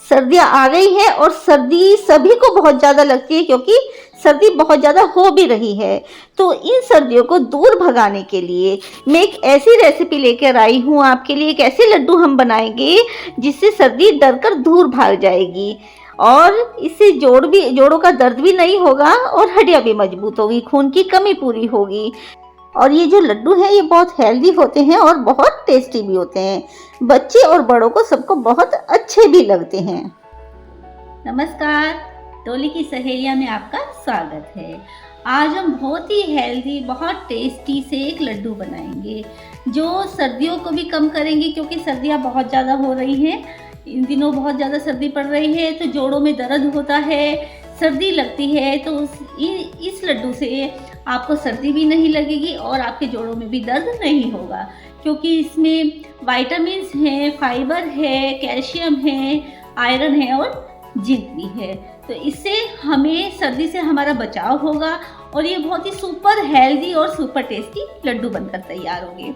सर्दियाँ आ गई है और सर्दी सभी को बहुत ज़्यादा लगती है क्योंकि सर्दी बहुत ज़्यादा हो भी रही है। तो इन सर्दियों को दूर भगाने के लिए मैं एक ऐसी रेसिपी लेकर आई हूँ आपके लिए। एक ऐसे लड्डू हम बनाएंगे जिससे सर्दी डर कर दूर भाग जाएगी और इससे जोड़ों का दर्द भी नहीं होगा और हड्डियाँ भी मजबूत होगी, खून की कमी पूरी होगी। और ये जो लड्डू हैं ये बहुत हेल्दी होते हैं और बहुत टेस्टी भी होते हैं। बच्चे और बड़ों को सबको बहुत अच्छे भी लगते हैं। नमस्कार, डोली की सहेलियाँ में आपका स्वागत है। आज हम बहुत ही हेल्दी, बहुत टेस्टी से एक लड्डू बनाएंगे जो सर्दियों को भी कम करेंगे, क्योंकि सर्दियाँ बहुत ज़्यादा हो रही हैं। इन दिनों बहुत ज़्यादा सर्दी पड़ रही है तो जोड़ों में दर्द होता है, सर्दी लगती है। तो इस लड्डू से आपको सर्दी भी नहीं लगेगी और आपके जोड़ों में भी दर्द नहीं होगा, क्योंकि इसमें विटामिन्स हैं, फाइबर है, कैल्शियम है, आयरन है और जिंक भी है। तो इससे हमें सर्दी से हमारा बचाव होगा और ये बहुत ही सुपर हेल्दी और सुपर टेस्टी लड्डू बनकर तैयार होंगे,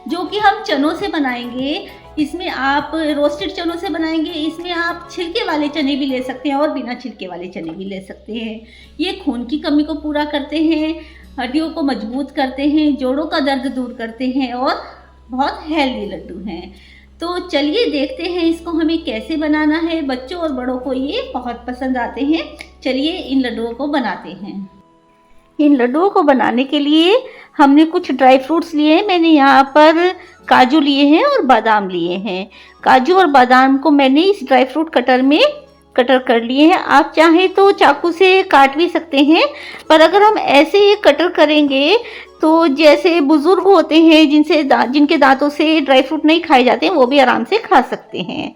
जो कि हम चनों से बनाएंगे। इसमें आप रोस्टेड चनों से बनाएंगे। इसमें आप छिलके वाले चने भी ले सकते हैं और बिना छिलके वाले चने भी ले सकते हैं। ये खून की कमी को पूरा करते हैं, हड्डियों को मजबूत करते हैं, जोड़ों का दर्द दूर करते हैं और बहुत हेल्दी लड्डू हैं। तो चलिए देखते हैं इसको हमें कैसे बनाना है। बच्चों और बड़ों को ये बहुत पसंद आते हैं। चलिए इन लड्डुओं को बनाते हैं। इन लड्डुओं को बनाने के लिए हमने कुछ ड्राई फ्रूट्स लिए हैं। मैंने यहाँ पर काजू लिए हैं और बादाम लिए हैं। काजू और बादाम को मैंने इस ड्राई फ्रूट कटर में कटर कर लिए हैं। आप चाहें तो चाकू से काट भी सकते हैं, पर अगर हम ऐसे कटर करेंगे तो जैसे बुजुर्ग होते हैं जिनके दांतों से ड्राई फ्रूट नहीं खाए जाते हैं, वो भी आराम से खा सकते हैं।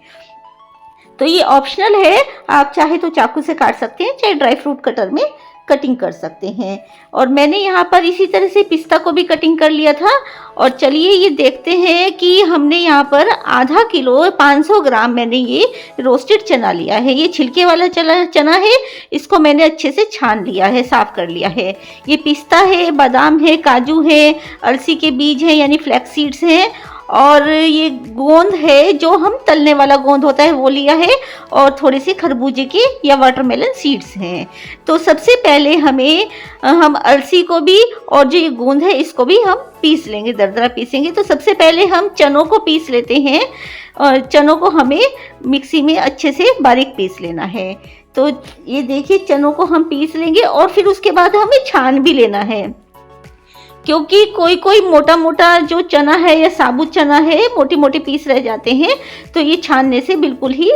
तो ये ऑप्शनल है, आप चाहे तो चाकू से काट सकते हैं, चाहे ड्राई फ्रूट कटर में कटिंग कर सकते हैं। और मैंने यहाँ पर इसी तरह से पिस्ता को भी कटिंग कर लिया था। और चलिए ये देखते हैं कि हमने यहाँ पर आधा किलो 500 ग्राम मैंने ये रोस्टेड चना लिया है। ये छिलके वाला चना है, इसको मैंने अच्छे से छान लिया है, साफ कर लिया है। ये पिस्ता है, बादाम है, काजू है, अलसी के बीज हैं यानी फ्लैक्स सीड्स हैं, और ये गोंद है जो हम तलने वाला गोंद होता है वो लिया है, और थोड़ी सी खरबूजे के या वाटरमेलन सीड्स हैं। तो सबसे पहले हम अलसी को भी और जो ये गोंद है इसको भी हम पीस लेंगे, दरदरा पीसेंगे। तो सबसे पहले हम चनों को पीस लेते हैं और चनों को हमें मिक्सी में अच्छे से बारीक पीस लेना है। तो ये देखिए चनों को हम पीस लेंगे और फिर उसके बाद हमें छान भी लेना है, क्योंकि कोई मोटा मोटा जो चना है या साबुत चना है मोटे मोटे पीस रह जाते हैं, तो ये छानने से बिल्कुल ही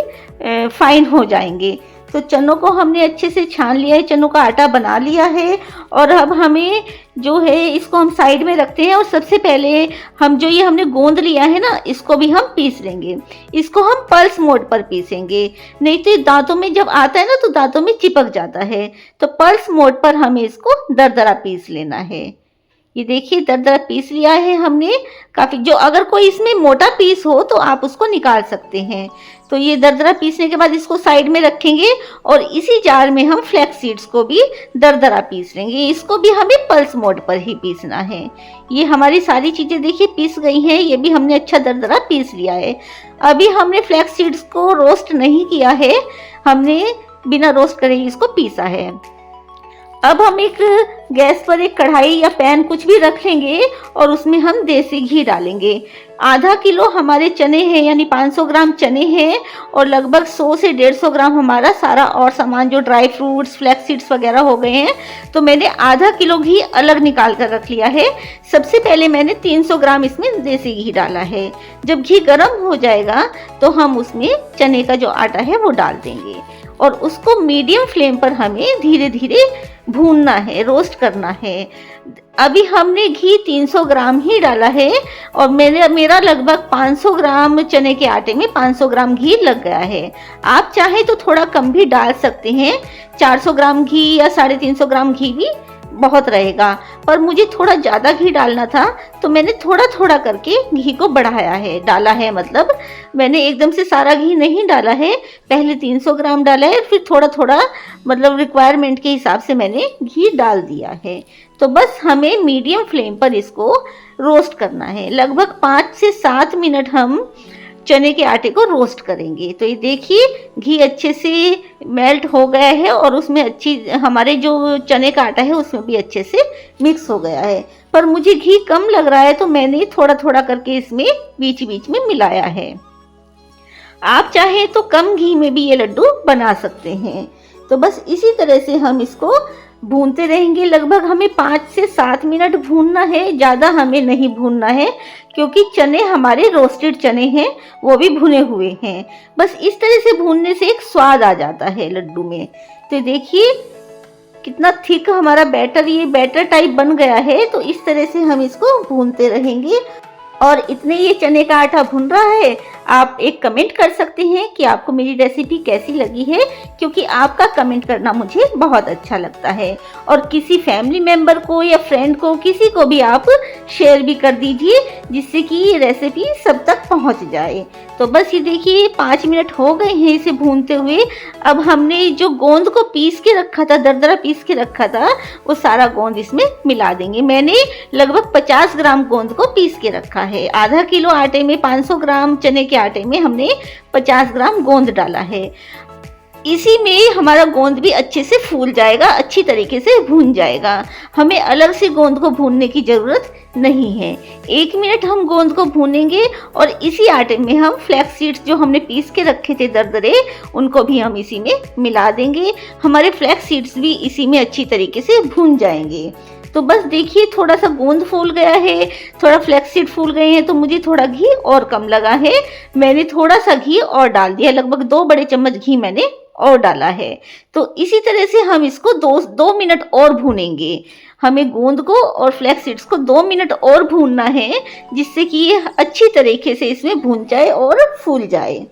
फाइन हो जाएंगे। तो चनों को हमने अच्छे से छान लिया है, चनों का आटा बना लिया है। और अब हमें जो है इसको हम साइड में रखते हैं और सबसे पहले हम जो ये हमने गोंद लिया है ना, इसको भी हम पीस लेंगे। इसको हम पल्स मोड पर पीसेंगे, नहीं तो दांतों में जब आता है ना तो दांतों में चिपक जाता है। तो पल्स मोड पर हमें इसको दरदरा पीस लेना है। ये देखिए दरदरा पीस लिया है हमने काफ़ी। जो अगर कोई इसमें मोटा पीस हो तो आप उसको निकाल सकते हैं। तो ये दरदरा पीसने के बाद इसको साइड में रखेंगे और इसी जार में हम फ्लैक्स सीड्स को भी दरदरा पीस लेंगे। इसको भी हमें पल्स मोड पर ही पीसना है। ये हमारी सारी चीज़ें देखिए पीस गई हैं, ये भी हमने अच्छा दरदरा पीस लिया है। अभी हमने फ्लैक्स सीड्स को रोस्ट नहीं किया है, हमने बिना रोस्ट करे इसको पीसा है। अब हम एक गैस पर एक कढ़ाई या पैन कुछ भी रख लेंगे और उसमें हम देसी घी डालेंगे। आधा किलो हमारे चने हैं यानी 500 ग्राम चने हैं और लगभग 100 से 150 ग्राम हमारा सारा और सामान जो ड्राई फ्रूट्स फ्लैक्स सीड्स वगैरह हो गए हैं। तो मैंने आधा किलो घी अलग निकाल कर रख लिया है। सबसे पहले मैंने 300 ग्राम इसमें देसी घी डाला है। जब घी गर्म हो जाएगा तो हम उसमें चने का जो आटा है वो डाल देंगे और उसको मीडियम फ्लेम पर हमें धीरे धीरे भूनना है, रोस्ट करना है। अभी हमने घी 300 ग्राम ही डाला है और मेरा लगभग 500 ग्राम चने के आटे में 500 ग्राम घी लग गया है। आप चाहे तो थोड़ा कम भी डाल सकते हैं, 400 ग्राम घी या 350 ग्राम घी भी बहुत रहेगा, पर मुझे थोड़ा ज़्यादा घी डालना था तो मैंने थोड़ा थोड़ा करके घी को बढ़ाया है, डाला है। मतलब मैंने एकदम से सारा घी नहीं डाला है, पहले 300 ग्राम डाला है, फिर थोड़ा थोड़ा मतलब रिक्वायरमेंट के हिसाब से मैंने घी डाल दिया है। तो बस हमें मीडियम फ्लेम पर इसको रोस्ट करना है। लगभग 5 से 7 मिनट हम चने के आटे को रोस्ट करेंगे। तो ये देखिए घी अच्छे से मेल्ट हो गया है और उसमें अच्छी हमारे जो चने का आटा है उसमें भी अच्छे से मिक्स हो गया है। पर मुझे घी कम लग रहा है तो मैंने थोड़ा थोड़ा करके इसमें बीच बीच में मिलाया है। आप चाहें तो कम घी में भी ये लड्डू बना सकते हैं। तो बस इसी तरह से हम इसको भूनते रहेंगे। लगभग हमें 5 से 7 मिनट भूनना है, ज़्यादा हमें नहीं भूनना है क्योंकि चने हमारे रोस्टेड चने हैं, वो भी भुने हुए हैं। बस इस तरह से भूनने से एक स्वाद आ जाता है लड्डू में। तो देखिए कितना थिक हमारा बैटर, ये बैटर टाइप बन गया है। तो इस तरह से हम इसको भूनते रहेंगे और इतने ये चने का आटा भुन रहा है। आप एक कमेंट कर सकते हैं कि आपको मेरी रेसिपी कैसी लगी है, क्योंकि आपका कमेंट करना मुझे बहुत अच्छा लगता है। और किसी फैमिली मेंबर को या फ्रेंड को, किसी को भी आप शेयर भी कर दीजिए जिससे कि ये रेसिपी सब तक पहुंच जाए। तो बस ये देखिए 5 मिनट हो गए हैं इसे भूनते हुए। अब हमने जो गोंद को पीस के रखा था, दरदरा पीस के रखा था, वो सारा गोंद इसमें मिला देंगे। मैंने लगभग 50 ग्राम गोंद को पीस के रखा है। आधा किलो आटे में 500 ग्राम चने के आटे में हमने 50 ग्राम गोंद डाला है। इसी में हमारा गोंद भी अच्छे से फूल जाएगा, अच्छी तरीके से भून जाएगा। हमें अलग से गोंद को भूनने की ज़रूरत नहीं है। 1 मिनट हम गोंद को भूनेंगे और इसी आटे में हम फ्लैक्स सीड्स जो हमने पीस के रखे थे दरदरे, उनको भी हम इसी में मिला देंगे। हमारे फ्लैक्स सीड्स भी इसी में अच्छी तरीके से भून जाएंगे। तो बस देखिए थोड़ा सा गोंद फूल गया है, थोड़ा फ्लैक्स सीड फूल गए हैं, तो मुझे थोड़ा घी और कम लगा है। मैंने थोड़ा सा घी और डाल दिया, लगभग 2 बड़े चम्मच घी मैंने और डाला है। तो इसी तरह से हम इसको 2 मिनट और भूनेंगे। हमें गोंद को और फ्लैक्स सीड्स को 2 मिनट और भूनना है, जिससे कि ये अच्छी तरीके से इसमें भून जाए और फूल जाए।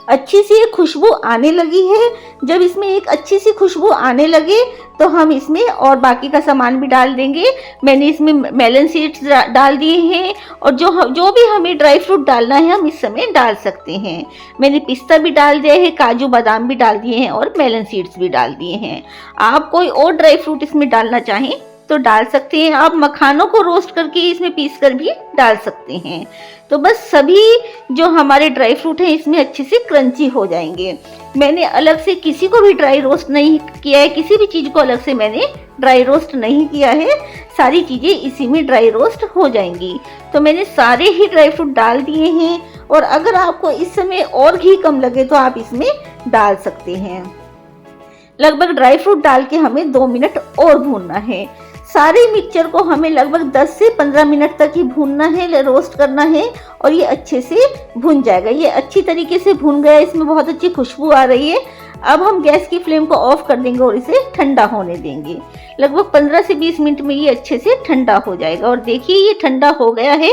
अच्छी सी एक खुशबू आने लगी है। जब इसमें एक अच्छी सी खुशबू आने लगे तो हम इसमें और बाकी का सामान भी डाल देंगे। मैंने इसमें मेलन सीड्स डाल दिए हैं और जो भी हमें ड्राई फ्रूट डालना है हम इस समय डाल सकते हैं। मैंने पिस्ता भी डाल दिया है, काजू बादाम भी डाल दिए हैं और मेलन सीड्स भी डाल दिए हैं। आप कोई और ड्राई फ्रूट इसमें डालना चाहें तो डाल सकते हैं। आप मखानों को रोस्ट करके इसमें पीस कर भी डाल सकते हैं। तो बस सभी जो हमारे ड्राई फ्रूट हैं इसमें अच्छे से क्रंची हो जाएंगे। मैंने अलग से किसी को भी ड्राई रोस्ट नहीं किया है, किसी भी चीज़ को अलग से मैंने ड्राई रोस्ट नहीं किया है। सारी चीज़ें इसी में ड्राई रोस्ट हो जाएंगी। तो मैंने सारे ही ड्राई फ्रूट डाल दिए हैं और अगर आपको इस समय और घी कम लगे तो आप इसमें डाल सकते हैं। लगभग ड्राई फ्रूट डाल के हमें 2 मिनट और भूनना है। सारे मिक्सचर को हमें लगभग 10 से 15 मिनट तक ही भूनना है, रोस्ट करना है और ये अच्छे से भुन जाएगा। ये अच्छी तरीके से भुन गया, इसमें बहुत अच्छी खुशबू आ रही है। अब हम गैस की फ्लेम को ऑफ कर देंगे और इसे ठंडा होने देंगे। लगभग 15 से 20 मिनट में ये अच्छे से ठंडा हो जाएगा। और देखिए ये ठंडा हो गया है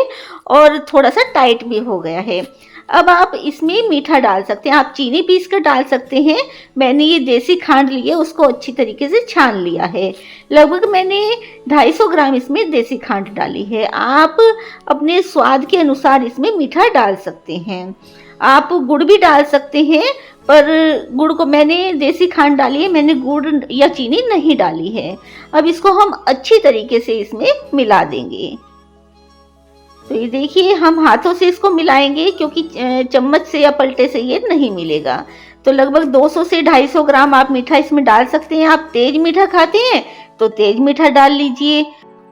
और थोड़ा सा टाइट भी हो गया है। अब आप इसमें मीठा डाल सकते हैं, आप चीनी पीस कर डाल सकते हैं। मैंने ये देसी खांड ली है, उसको अच्छी तरीके से छान लिया है। लगभग मैंने 250 ग्राम इसमें देसी खांड डाली है। आप अपने स्वाद के अनुसार इसमें मीठा डाल सकते हैं। आप गुड़ भी डाल सकते हैं, पर गुड़ को मैंने देसी खांड डाली है, मैंने गुड़ या चीनी नहीं डाली है। अब इसको हम अच्छी तरीके से इसमें मिला देंगे। तो ये देखिए हम हाथों से इसको मिलाएंगे क्योंकि चम्मच से या पलटे से ये नहीं मिलेगा। तो लगभग 200 से 250 ग्राम आप मीठा इसमें डाल सकते हैं। आप तेज मीठा खाते हैं तो तेज मीठा डाल लीजिए।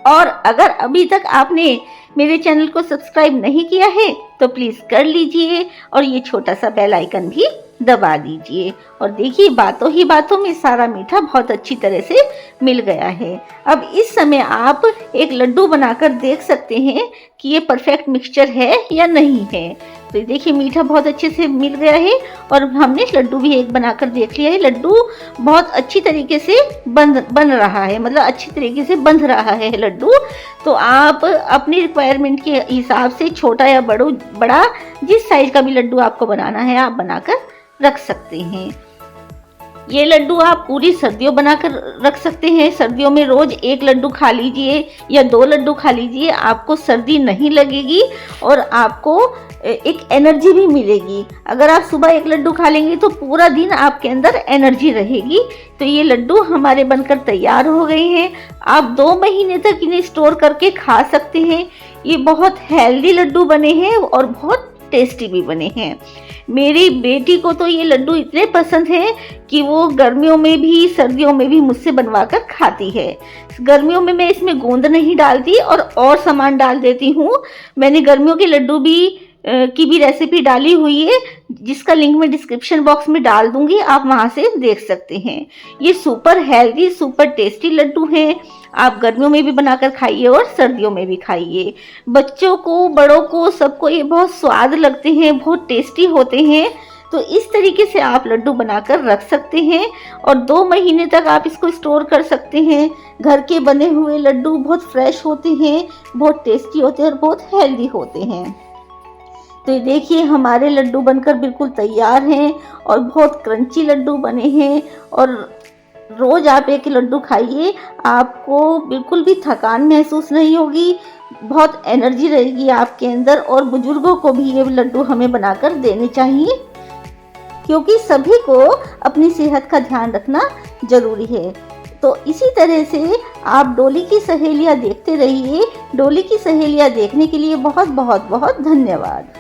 और अगर अभी तक आपने मेरे चैनल को सब्सक्राइब नहीं किया है तो प्लीज़ कर लीजिए और ये छोटा सा बेल आइकन भी दबा दीजिए। और देखिए बातों ही बातों में सारा मीठा बहुत अच्छी तरह से मिल गया है। अब इस समय आप एक लड्डू बनाकर देख सकते हैं कि ये परफेक्ट मिक्सचर है या नहीं है। तो देखिए मीठा बहुत अच्छे से मिल गया है और हमने लड्डू भी एक बनाकर देख लिया है। लड्डू बहुत अच्छी तरीके से बन रहा है, मतलब अच्छी तरीके से बंध रहा है लड्डू। तो आप अपनी रिक्वायरमेंट के हिसाब से छोटा या बड़ा जिस साइज का भी लड्डू आपको बनाना है आप बनाकर रख सकते हैं। ये लड्डू आप पूरी सर्दियों बनाकर रख सकते हैं। सर्दियों में रोज 1 लड्डू खा लीजिए या 2 लड्डू खा लीजिए, आपको सर्दी नहीं लगेगी और आपको एक एनर्जी भी मिलेगी। अगर आप सुबह 1 लड्डू खा लेंगे तो पूरा दिन आपके अंदर एनर्जी रहेगी। तो ये लड्डू हमारे बनकर तैयार हो गए हैं। आप 2 महीने तक इन्हें स्टोर करके खा सकते हैं। ये बहुत हेल्दी लड्डू बने हैं और बहुत टेस्टी भी बने हैं। मेरी बेटी को तो ये लड्डू इतने पसंद हैं कि वो गर्मियों में भी सर्दियों में भी मुझसे बनवा कर खाती है। गर्मियों में मैं इसमें गोंद नहीं डालती और सामान डाल देती हूँ। मैंने गर्मियों के लड्डू की भी रेसिपी डाली हुई है, जिसका लिंक मैं डिस्क्रिप्शन बॉक्स में डाल दूंगी, आप वहां से देख सकते हैं। ये super healthy super tasty laddoo हैं। आप गर्मियों में भी बनाकर खाइए और सर्दियों में भी खाइए। बच्चों को बड़ों को सबको ये बहुत स्वाद लगते हैं, बहुत टेस्टी होते हैं। तो इस तरीके से आप लड्डू बनाकर रख सकते हैं और 2 महीने तक आप इसको स्टोर कर सकते हैं। घर के बने हुए लड्डू बहुत फ्रेश होते हैं, बहुत टेस्टी होते हैं और बहुत हेल्दी होते हैं। तो ये देखिए हमारे लड्डू बनकर बिल्कुल तैयार हैं और बहुत क्रंची लड्डू बने हैं। और रोज़ आप एक लड्डू खाइए, आपको बिल्कुल भी थकान महसूस नहीं होगी, बहुत एनर्जी रहेगी आपके अंदर। और बुजुर्गों को भी ये लड्डू हमें बनाकर देने चाहिए, क्योंकि सभी को अपनी सेहत का ध्यान रखना जरूरी है। तो इसी तरह से आप डोली की सहेलियाँ देखते रहिए। डोली की सहेलियाँ देखने के लिए बहुत बहुत बहुत धन्यवाद।